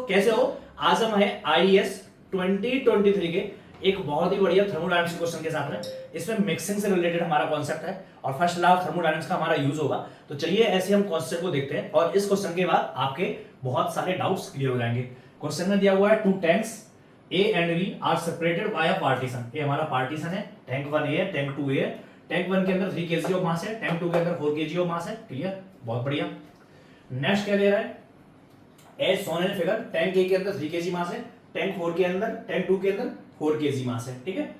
कैसे हो? आज हम है IES 2023 के एक बहुत ही बढ़िया थर्मोडायनामिक्स क्वेश्चन के साथ में। इसमें मिक्सिंग से रिलेटेड हमारा कॉन्सेप्ट है और फर्स्ट लॉ ऑफ थर्मोडायनामिक्स का हमारा यूज होगा। तो चलिए ऐसे हम कॉन्सेप्ट को देखते हैं और इस क्वेश्चन के बाद आपके बहुत सारे डाउट्स क्लियर हो जाएंगे। क्वेश्चन में दिया हुआ है 2 tanks A and B are separated by a partition. ये हमारा पार्टीशन है, टैंक 1 A है, टैंक 2 A है। टैंक 1 के अंदर 3 kg ऑफ मास है, टैंक 2 के अंदर 4 kg ऑफ मास है। क्लियर, बहुत बढ़िया। नेक्स्ट क्या दे रहा है? As shown in figure, tank A के अंदर 3 kg मास है, टैंक 4 के अंदर, टैंक 2 के अंदर 4 kg मास है। ठीक है,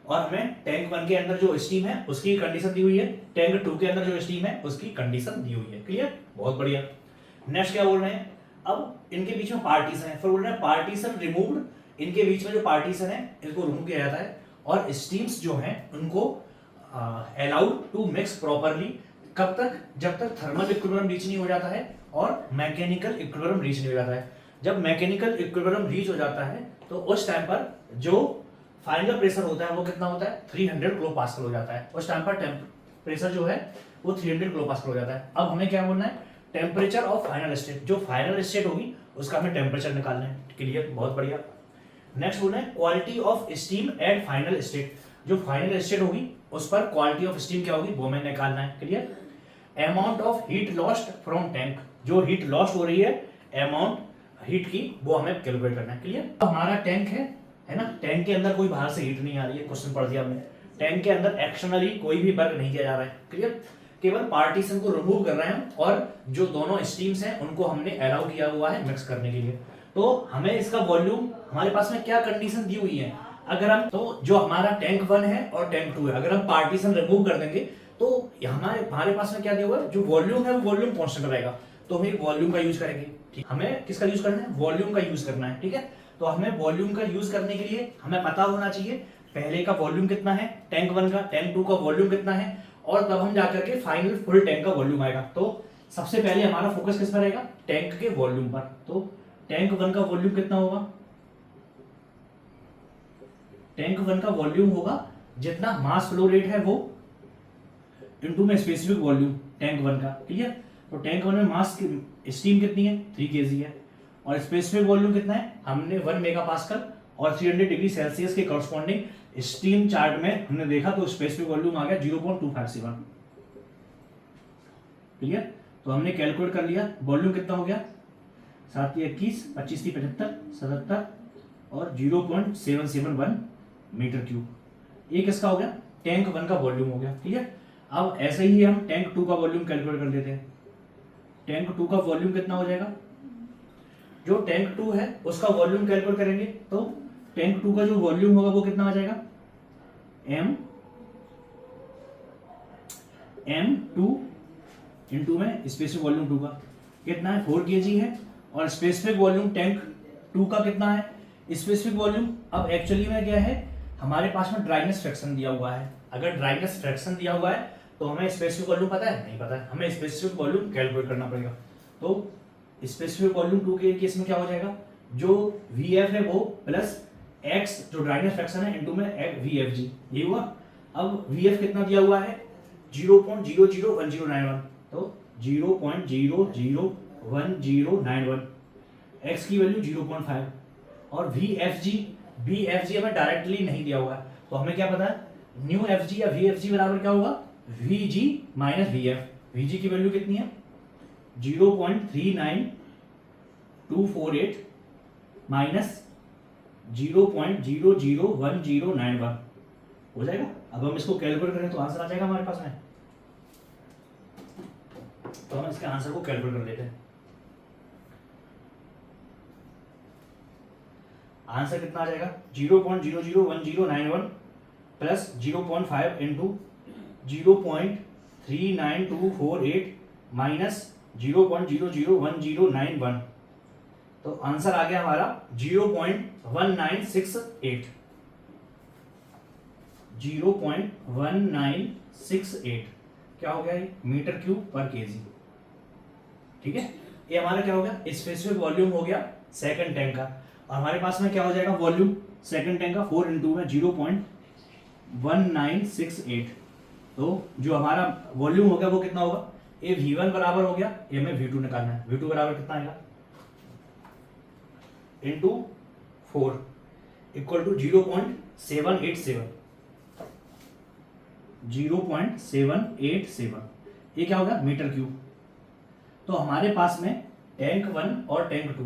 और हमें टैंक 1 के अंदर जो स्टीम है उसकी कंडीशन दी हुई है, टैंक 2 के अंदर जो स्टीम है उसकी कंडीशन दी हुई है। क्लियर, बहुत बढ़िया। नेक्स्ट क्या बोल रहे हैं? अब इनके बीच में पार्टीशन है, फिर बोल रहे हैं पार्टीशन रिमूव्ड। इनके बीच में जो पार्टीशन है इसको रिमूव किया जाता है और स्टीम्स जो हैं उनको अलाउड टू मिक्स प्रॉपरली। कब तक? जब तक थर्मल इक्विलिब्रियम रीच नहीं हो जाता है और मैकेनिकल इक्विलिब्रियम रीच नहीं हो जाता है। जब मैकेनिकल इक्विलिब्रियम रीच हो जाता है तो उस टाइम पर जो फाइनल प्रेशर होता है वो कितना होता है? 300 किलो पास्कल हो जाता है। उस टाइम पर टेम्परेचर जो है वो 300 किलो पास्कल हो जाता है। अब हमें क्या बोलना है? Temperature of final state. जो फाइनल स्टेट होगी उसका हमें टेम्परेचर निकालना है। क्लियर, बहुत बढ़िया। नेक्स्ट बोलना है quality of steam eight final state. जो फाइनल स्टेट होगी उस पर क्वालिटी ऑफ स्टीम क्या होगी वो हमें निकालना है। Clear. Amount of heat lost from tank. जो हीट लॉस्ट हो रही है अमाउंट हीट की वो हमें कैलकुलेट करना है। क्लियर। तो हमारा टैंक है ना, टैंक के अंदर कोई बाहर से हीट नहीं आ रही है, क्वेश्चन पढ़ दिया हमने। टैंक के अंदर एक्सटर्नली कोई भी वर्क नहीं किया जा रहा है। क्लियर, केवल पार्टीशन को रिमूव कर रहे हैं और जो दोनों स्टीम्स हैं उनको हमने अलाउ किया हुआ है मिक्स करने के लिए। तो हमें इसका वॉल्यूम, हमारे पास में क्या कंडीशन दी हुई है, अगर हम तो जो हमारा टैंक 1 है और टैंक 2 है, अगर हम पार्टीशन रिमूव कर देंगे तो हमारे पास में क्या दिया हुआ है? जो वॉल्यूम है वो वॉल्यूम कांस्टेंट रहेगा, तो हम वॉल्यूम का यूज करेंगे। ठीक, हमें किसका यूज करना है? वॉल्यूम का यूज करना है। ठीक है, तो हमें वॉल्यूम का यूज करने के लिए हमें पता होना चाहिए पहले का वॉल्यूम कितना है टैंक 1 का, टैंक 2 का वॉल्यूम कितना है, और तब हम जाकर के फाइनल फुल टैंक का वॉल्यूम आएगा। तो सबसे पहले हमारा फोकस किस पर रहेगा? टैंक के वॉल्यूम पर। तो टैंक 1 का वॉल्यूम कितना होगा? टैंक 1 का वॉल्यूम होगा जितना मास फ्लो रेट है वो इनटू में स्पेसिफिक वॉल्यूम टैंक 1 का। क्लियर। तो टैंक 1 में मास स्टीम कितनी है? 3 kg है, और स्पेसिफिक वॉल्यूम कितना है? हमने 1 मेगापास्कल और 300 डिग्री सेल्सियस के कॉरस्पॉन्डिंग स्टीम चार्ट में हमने देखा तो स्पेसिफिक वॉल्यूम आ गया 0.257। क्लियर, तो हमने कैलकुलेट कर लिया वॉल्यूम कितना हो गया? 7 21, 25 75, 77 और 0.771 मीटर क्यूब। ये किसका हो गया? टैंक 1 का वॉल्यूम हो गया। क्लियर। अब ऐसे ही हम टैंक 2 का वॉल्यूम कैलकुलेट कर लेते हैं। टैंक 2 का वॉल्यूम कितना हो जाएगा? जो टैंक 2 है उसका वॉल्यूम कैलकुलेट करेंगे तो टैंक 2 का जो वॉल्यूम होगा वो कितना आ जाएगा? M2 इंटू में स्पेसिफिक वॉल्यूम 2 का कितना है? 4 kg है, और स्पेसिफिक वॉल्यूम टैंक 2 का कितना है? स्पेसिफिक वॉल्यूम अब एक्चुअली में क्या है, हमारे पास में ड्राइनेस फ्रैक्शन दिया हुआ है। अगर ड्राइनेस फ्रैक्शन दिया हुआ है तो हमें स्पेसिफिक वॉल्यूम पता है? नहीं पता है, हमें स्पेसिफिक वॉल्यूम कैलकुलेट करना पड़ेगा। तो स्पेसिफिक वॉल्यूम 2 के केस में क्या हो जाएगा? जो VF है वो प्लस x जो ड्राइनेस फ्रैक्शन है इनटू में VFG, ये हुआ। अब VF कितना दिया हुआ है? 0.001091, तो 0.001091, x की वैल्यू 0.5, और VFG हमें डायरेक्टली नहीं दिया हुआ है, तो हमें क्या पता है? न्यू FG या VFG बराबर क्या होगा? VG minus VF। VG की वैल्यू कितनी है? 0.39248 माइनस 0.001091 हो जाएगा। अब हम इसको कैलकुलेट करें तो आंसर आ जाएगा हमारे पास में। तो हम इसके आंसर को कैलकुलेट कर लेते हैं। आंसर कितना आ जाएगा? 0.001091 प्लस 0.5 इंटू 0.39248 माइनस 0.001091, तो आंसर आ गया हमारा 0.1968। 0.1968 क्या हो गया? मीटर क्यूब पर केजी। ठीक है, ये हमारा क्या हो गया? स्पेसिफिक वॉल्यूम हो गया सेकंड टैंक का। और हमारे पास में क्या हो जाएगा? वॉल्यूम सेकंड टैंक का 4 इंटू में 0.1968, तो जो हमारा वॉल्यूम हो गया वो कितना होगा? ये V1 बराबर हो गया, ये हमें V2 निकालना है। V2 बराबर कितना आएगा? इंटू 4 इक्वल टू 0.787, 0.787, ये क्या होगा मीटर क्यूब। तो हमारे पास में टैंक 1 और टैंक 2,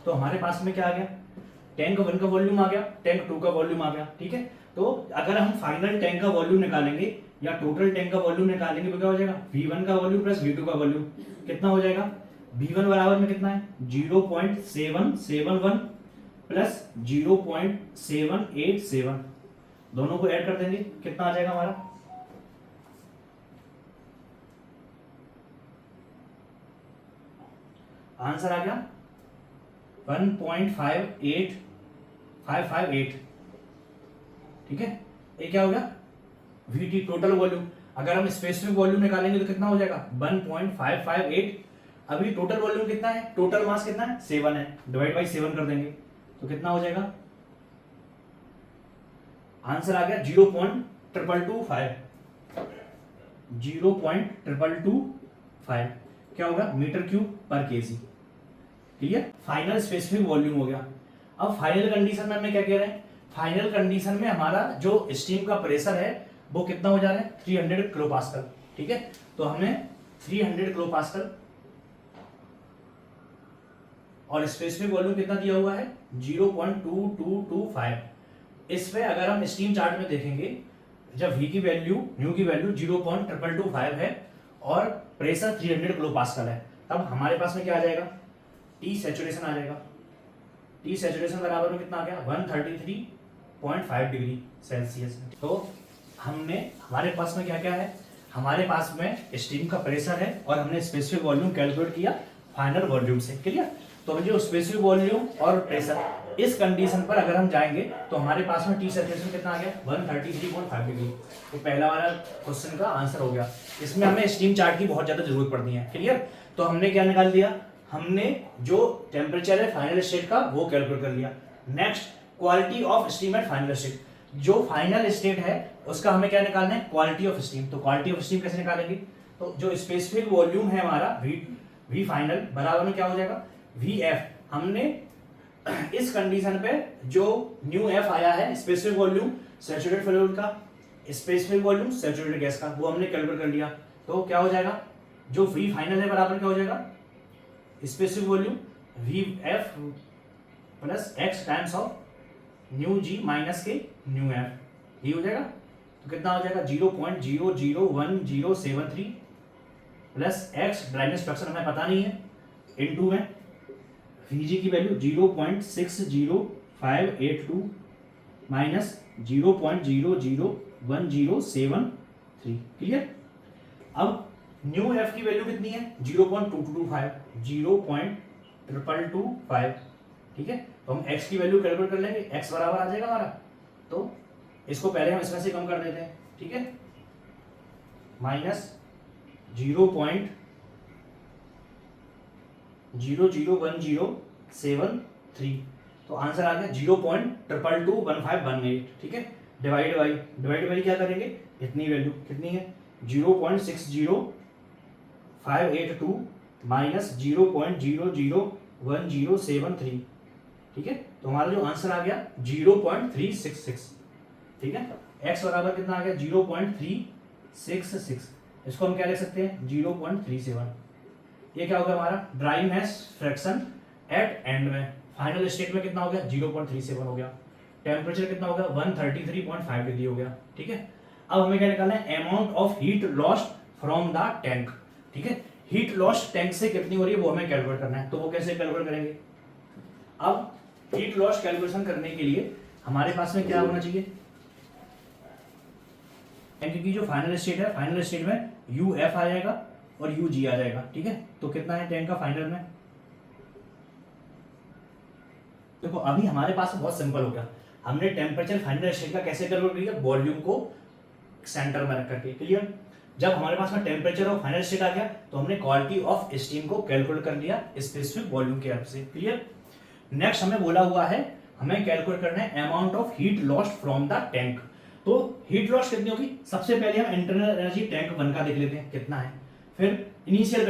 तो हमारे पास में क्या आ गया, टैंक 1 का वॉल्यूम आ गया, टैंक 2 का वॉल्यूम आ गया, ठीक है। तो अगर हम फाइनल टैंक का वॉल्यूम निकालेंगे या टोटल टैंक का वॉल्यूम निकालेंगे तो क्या हो जाएगा, V1 का वॉल्यूम प्लस V2 का वॉल्यूम कितना हो जाएगा, V1 बराबर में कितना है 0.771 प्लस 0.787, दोनों को ऐड कर देंगे कितना आ जाएगा हमारा, आंसर आ गया 1.58558, ठीक है। ये क्या हो गया VT टोटल वॉल्यूम। अगर हम स्पेसिफिक वॉल्यूम निकालेंगे तो कितना हो जाएगा 1.558। अभी टोटल वॉल्यूम कितना है, टोटल मास कितना है 7 है, डिवाइड बाई 7 कर देंगे तो कितना हो जाएगा, आंसर आ गया 0.225, 0.225 क्या होगा मीटर क्यूब पर केजी, ठीक है। फाइनल स्पेसिफिक वॉल्यूम हो गया। अब फाइनल कंडीशन में हमें क्या कह रहे हैं, फाइनल कंडीशन में हमारा जो स्टीम का प्रेशर है वो कितना हो जा रहा है 300 किलो पास्कल, ठीक है। तो हमें 300 किलो पास्कल और स्पेसिफिक वॉल्यूम कितना दिया हुआ है 0.2225। इस पे अगर हम स्टीम चार्ट में देखेंगे, जब V की वैल्यू न्यू की वैल्यू 0.225 है और प्रेशर 300 किलो पास्कल है, तब हमारे पास में क्या आ जाएगा, टी सैचुरेशन आ जाएगा। टी सैचुरेशन बराबर में कितना आ गया 133.5 डिग्री सेल्सियस। तो हमने हमारे पास में क्या क्या है, हमारे पास में स्टीम का प्रेशर है और हमने स्पेसिफिक वॉल्यूम कैलकुलेट किया फाइनल वॉल्यूम से, क्लियर। तो जो स्पेसिफिक वॉल्यूम और प्रेशर इस कंडीशन पर अगर हम जाएंगे तो हमारे पास में टी सैचुरेशन कितना आ गया 133.5 डिग्री। तो पहला वाला क्वेश्चन का आंसर हो गया। इसमें हमें स्टीम चार्ट की बहुत ज्यादा जरूरत पड़ती है, क्लियर। तो हमने क्या निकाल दिया, हमने जो टेम्परेचर है फाइनल स्टेट का वो कैलकुलेट कर लिया। Next quality of steam eight final state, जो फाइनल स्टेट है उसका हमें क्या निकालना है क्वालिटी ऑफ स्टीम। तो क्वालिटी ऑफ स्टीम कैसे निकालेंगे, तो जो स्पेसिफिक वॉल्यूम है हमारा वी फाइनल बराबर में क्या हो जाएगा VF। हमने इस कंडीशन पे जो न्यू F आया है स्पेसिफिक वॉल्यूम सैचुरेटेड फ्लूइड का, स्पेसिफिक वॉल्यूम सैचुरेटेड गैस का, वो हमने कैलकुलेट कर लिया। तो क्या हो जाएगा, जो V फाइनल है बराबर क्या हो जाएगा specific volume VF plus x times of new G minus के न्यू F, ये हो जाएगा। तो कितना हो जाएगा 0.001073 प्लस x, ड्राइनेस फ्रैक्शन हमें पता नहीं है, इनटू में Vg की वैल्यू 0.60582 माइनस 0.001073, क्लियर। अब न्यू F की वैल्यू कितनी है 0.2225, 0.225, ठीक है। तो हम x की वैल्यू कैलकुलेट कर लेंगे, x बराबर आ जाएगा हमारा, तो इसको पहले हम इसमें से कम कर देते हैं, ठीक है, माइनस 0.001073, तो आंसर आ गया 0.2221518, ठीक है। डिवाइड बाई क्या करेंगे, इतनी वैल्यू कितनी है 0.60582 माइनस 0.001073, ठीक है। तो हमारा जो आंसर आ गया 0.366, ठीक है। x बराबर कितना आ गया 0.366, इसको हम क्या लिख सकते हैं 0.37। ये क्या होगा हमारा dry mass fraction at end में, फाइनल स्टेट में कितना हो गया 0.37 हो गया। टेम्परेचर कितना हो गया 133.5 डिग्री हो गया, ठीक है। अब हमें क्या निकालना है amount of heat lost from the tank, ठीक है। हीट लॉस्ट टैंक से कितनी हो रही है वो हमें कैलकुलेट करना है, तो वो कैसे कैलकुलेट करेंगे। अब हीट लॉस कैलकुलेशन करने के लिए हमारे पास में क्या होना चाहिए, टैंक की जो फाइनल स्टेट है, फाइनल स्टेट में UF आ जाएगा और UG आ जाएगा, ठीक है। तो कितना है टैंक का फाइनल में, देखो अभी हमारे पास बहुत सिंपल हो गया, हमने टेम्परेचर फाइनल स्टेट का कैसे कैलकुलेट किया, वॉल्यूम को सेंटर में रख करके, क्लियर। जब हमारे पास में टेम्परेचर और फाइनल स्टेट आ गया तो हमने क्वालिटी ऑफ स्टीम को कैलकुलेट कर लिया स्पेसिफिक वॉल्यूम के हेल्प से, क्लियर। नेक्स्ट हमें बोला हुआ है हमें कैलकुलेट करना है amount of heat lost from the tank. तो हीट लॉस कितनी होगी, सबसे पहले हम इंटरनल एनर्जी टैंक 1 का देख लेते हैं कितना है। फिर इनिशियली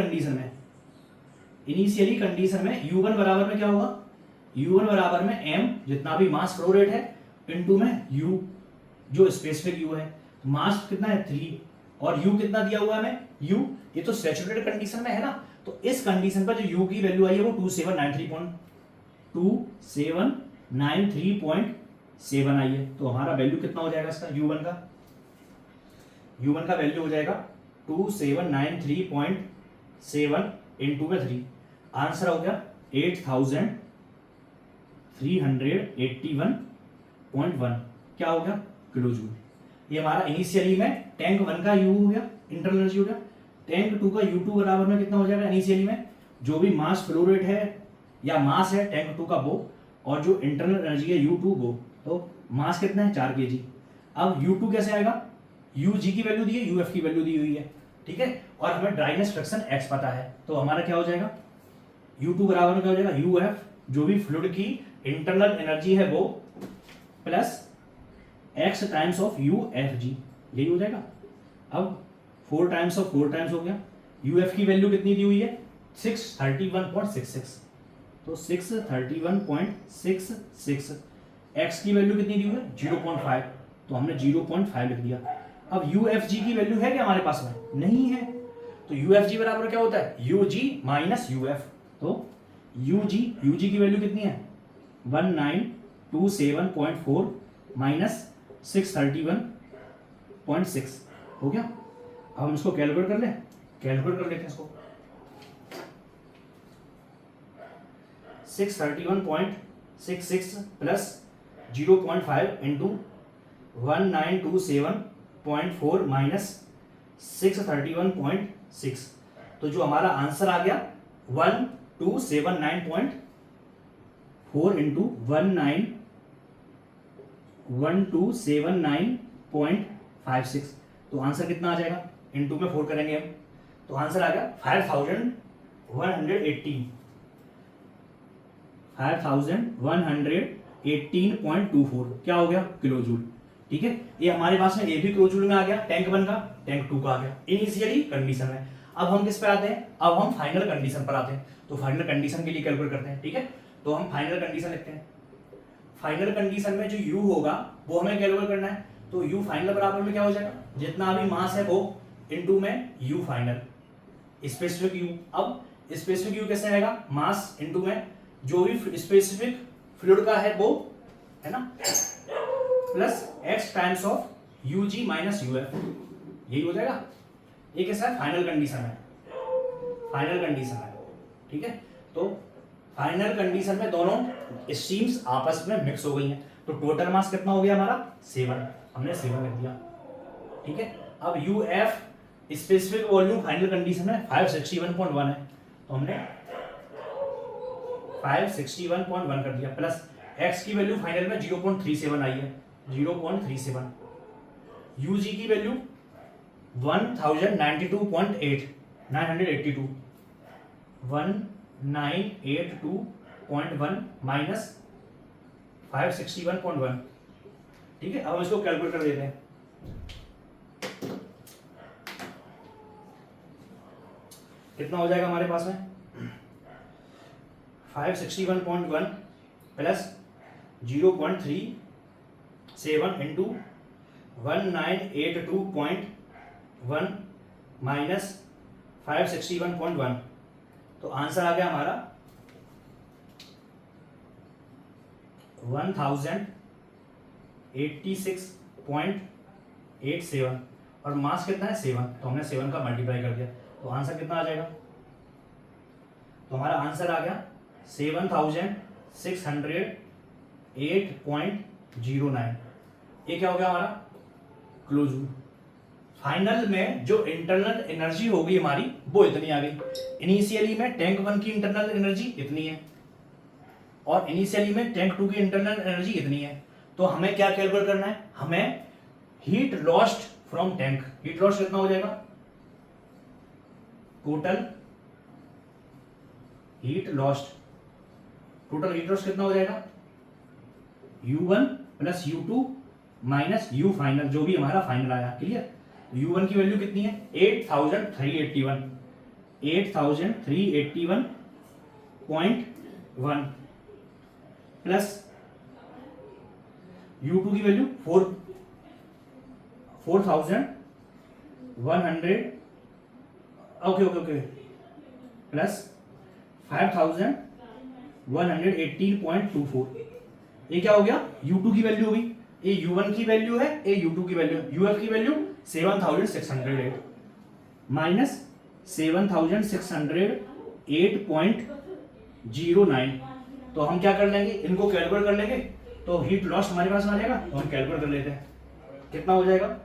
कंडीशन में U1 बराबर में क्या होगा, U1 बराबर में m जितना भी मास फ्लो रेट है इनटू में U जो स्पेसिफिक U है, मास कितना है 3 और U कितना दिया हुआ है हमें U, ये तो सैचुरेटेड कंडीशन में है ना, तो इस कंडीशन पर जो U की वैल्यू आई है वो 2793.7 आई है। तो हमारा वैल्यू कितना हो जाएगा इसका U1 का वैल्यू हो जाएगा 2793.7 इनटू में 3, आंसर हो गया 8381.1 क्या हो गया किलो जूल। ये हमारा इनिशियली में टैंक 1 का U हो गया, इंटरनल एनर्जी हो गया। टैंक 2 का U2 बराबर में कितना हो जाएगा, इनिशियली में जो भी मास फ्लो रेट है या मास है टैंक 2 का वो, और जो इंटरनल एनर्जी है U2 वो, तो मास कितना है 4 kg। अब U2 कैसे आएगा, UG की वैल्यू दी है, UF की वैल्यू दी हुई है, ठीक है, और हमें ड्राइनेस फ्रैक्शन X पता है, तो हमारा क्या हो जाएगा U2 बराबर में क्या हो जाएगा UF, जो भी फ्लूइड की इंटरनल एनर्जी है वो, plus X times of UFG, यही हो जाएगा। अब 4 टाइम्स ऑफ 4 टाइम्स हो गया। UF की वैल्यू कितनी दी हुई है 631.66, तो 631.66, X की वैल्यू कितनी दी हुई है 0.5, तो हमने 0.5 लिख दिया। अब UFG की वैल्यू है क्या हमारे पास में, नहीं है, तो UFG बराबर क्या होता है UG माइनस UF, तो UG की वैल्यू कितनी है 1927.4 माइनस 631.6 हो गया। अब हम इसको कैलकुलेट कर लेते हैं इसको, 631.66 प्लस 0.5 इंटू 1927.4 माइनस 631.6, तो जो हमारा आंसर आ गया 1279.4 इंटू 1279.56, तो आंसर कितना आ जाएगा, इंटू में 4 करेंगे हम, तो आंसर आ गया 5118.24 क्या हो गया किलो जूल, ठीक है। ये हमारे पास में ये भी किलो जूल में आ गया, टैंक 1 का, टैंक 2 का आ गया इनिशियली कंडीशन में। अब हम किस पे आते हैं, अब हम फाइनल कंडीशन पर आते हैं, तो फाइनल कंडीशन के लिए कैलकुलेट करते हैं, ठीक है। तो हम फाइनल कंडीशन लिखते हैं, फाइनल कंडीशन में जो U होगा वो हमें कैलकुलेट करना है, तो U फाइनल बराबर में क्या हो जाएगा, जितना भी मास है वो इनटू में U फाइनल स्पेसिफिक U। अब स्पेसिफिक U कैसे आएगा, मास इनटू में जो भी स्पेसिफिक फ्लूइड का है वो, है ना, plus X times of UG minus UF, यही हो जाएगा। ये कैसा है फाइनल कंडीशन है, ठीक है। तो फाइनल कंडीशन में दोनों स्ट्रीम्स आपस में मिक्स हो गई हैं, तो टोटल मास कितना हो गया हमारा 7, हमने 7 लिख दिया, ठीक है। अब UF specific volume final condition में 561.1 है, तो हमने 561.1 कर दिया, प्लस X की वैल्यू फाइनल में 0.37 आई है, 0.37, UG की वैल्यू 1092.8 982 1982.1 माइनस 561.1, ठीक है। अब हम इसको कैलकुलेट कर देते हैं, कितना हो जाएगा हमारे पास में 561.1 प्लस 0.37 इंटू 1982.1 माइनस 561.1, तो आंसर आ गया हमारा 1086.87, और मास कितना है 7, तो हमने 7 का मल्टीप्लाई कर दिया, तो आंसर कितना आ जाएगा, तो हमारा आंसर आ गया 7608.09, ये क्या हो गया हमारा किलो जूल। फाइनल में जो इंटरनल एनर्जी होगी हमारी वो इतनी आ गई, इनिशियली में टैंक 1 की इंटरनल एनर्जी इतनी है और इनिशियली में टैंक 2 की इंटरनल एनर्जी इतनी है, तो हमें क्या कैलकुलेट करना है, हमें heat lost from tank, heat lost कितना हो जाएगा, टोटल हीट लॉस्ट कितना हो जाएगा U1 plus U2 minus you final, जो भी हमारा फाइनल आया। क्लियर? U1 की वैल्यू कितनी है? 8381, 8381.1 प्लस U2 की value 4100, okay okay okay, plus 5118.24। ये क्या हो गया? U2 की वैल्यू हुई, ये U1 की वैल्यू है, ये U2 की वैल्यू, UF की वैल्यू 7608 माइनस 7608.09। तो हम क्या कर लेंगे, इनको कैलकुलेट कर लेंगे, तो हीट लॉस हमारे पास आ जाएगा, तो हम कैलकुलेट कर लेते हैं। कितना हो जाएगा?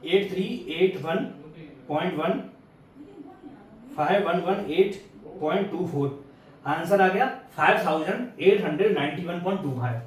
8381.1 5118.24। आंसर आ गया 5891.25।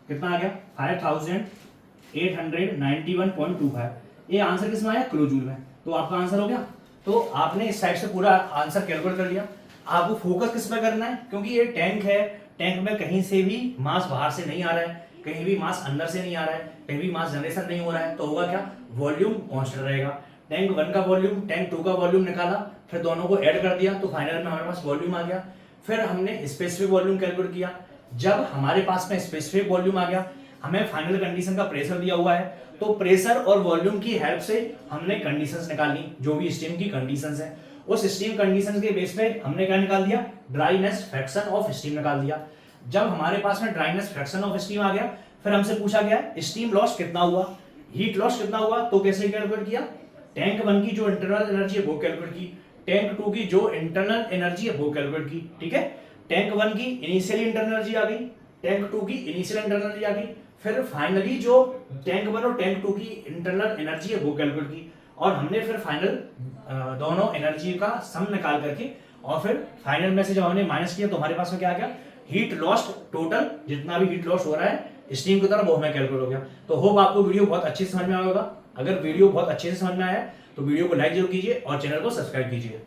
कितना आ गया? 5891.25। ये आंसर किसमें आया? किलोजूल में। तो आपका आंसर हो गया। तो आपने इस साइड से पूरा आंसर कैलकुलेट कर लिया। आपको फोकस किस पे करना है, क्योंकि ये टैंक है, टैंक में कहीं से भी मास बाहर से नहीं आ रहा है, कहीं भी मास अंदर से नहीं आ रहा है, कहीं भी मास जनरेशन नहीं हो रहा है, तो होगा क्या? वॉल्यूम कांस्टेंट रहेगा। टैंक 1 का वॉल्यूम, टैंक 2 का वॉल्यूम निकाला, फिर दोनों को ऐड कर दिया, तो फाइनल में हमारे पास वॉल्यूम आ गया। फिर हमने स्पेसिफिक वॉल्यूम कैलकुलेट किया। जब हमारे पास में स्पेसिफिक वॉल्यूम आ गया, हमें फाइनल कंडीशन का प्रेशर दिया हुआ है, तो प्रेशर और वॉल्यूम की हेल्प से हमने कंडीशंस निकाली, जो भी स्टीम की कंडीशंस है। उस स्टीम कंडीशंस के बेस पे हमने क्या निकाल दिया? ड्राइनेस फ्रैक्शन ऑफ स्टीम निकाल दिया। जब हमारे पास में ड्राइनेस फ्रैक्शन ऑफ स्टीम आ गया, फिर हमसे पूछा गया स्टीम लॉस कितना हुआ, हीट लॉस कितना हुआ, तो कैसे कैलकुलेट किया? टैंक 1 की जो इंटरनल एनर्जी है वो कैलकुलेट की, टैंक 2 की जो इंटरनल एनर्जी है वो कैलकुलेट की। ठीक है? टैंक 1 की इनिशियल इंटरनल एनर्जी आ गई, टैंक 2 की इनिशियल इंटरनल एनर्जी आ गई, फिर फाइनली जो टैंक 1 और टैंक 2 की इंटरनल एनर्जी है वो कैलकुलेट की, और हमने फिर फाइनल दोनों एनर्जी का सम निकाल करके, और फिर फाइनल में से जब हमने माइनस किया तो हमारे पास में क्या आ गया? हीट लॉस्ट टोटल, जितना भी हीट लॉस हो रहा है स्टीम की तरफ, वो हमें कैलकुलेट हो गया। तो होप आपको वीडियो बहुत अच्छे से समझ में आया होगा। अगर वीडियो बहुत अच्छे से समझ में आया तो वीडियो को लाइक जरूर कीजिए और चैनल को सब्सक्राइब कीजिए।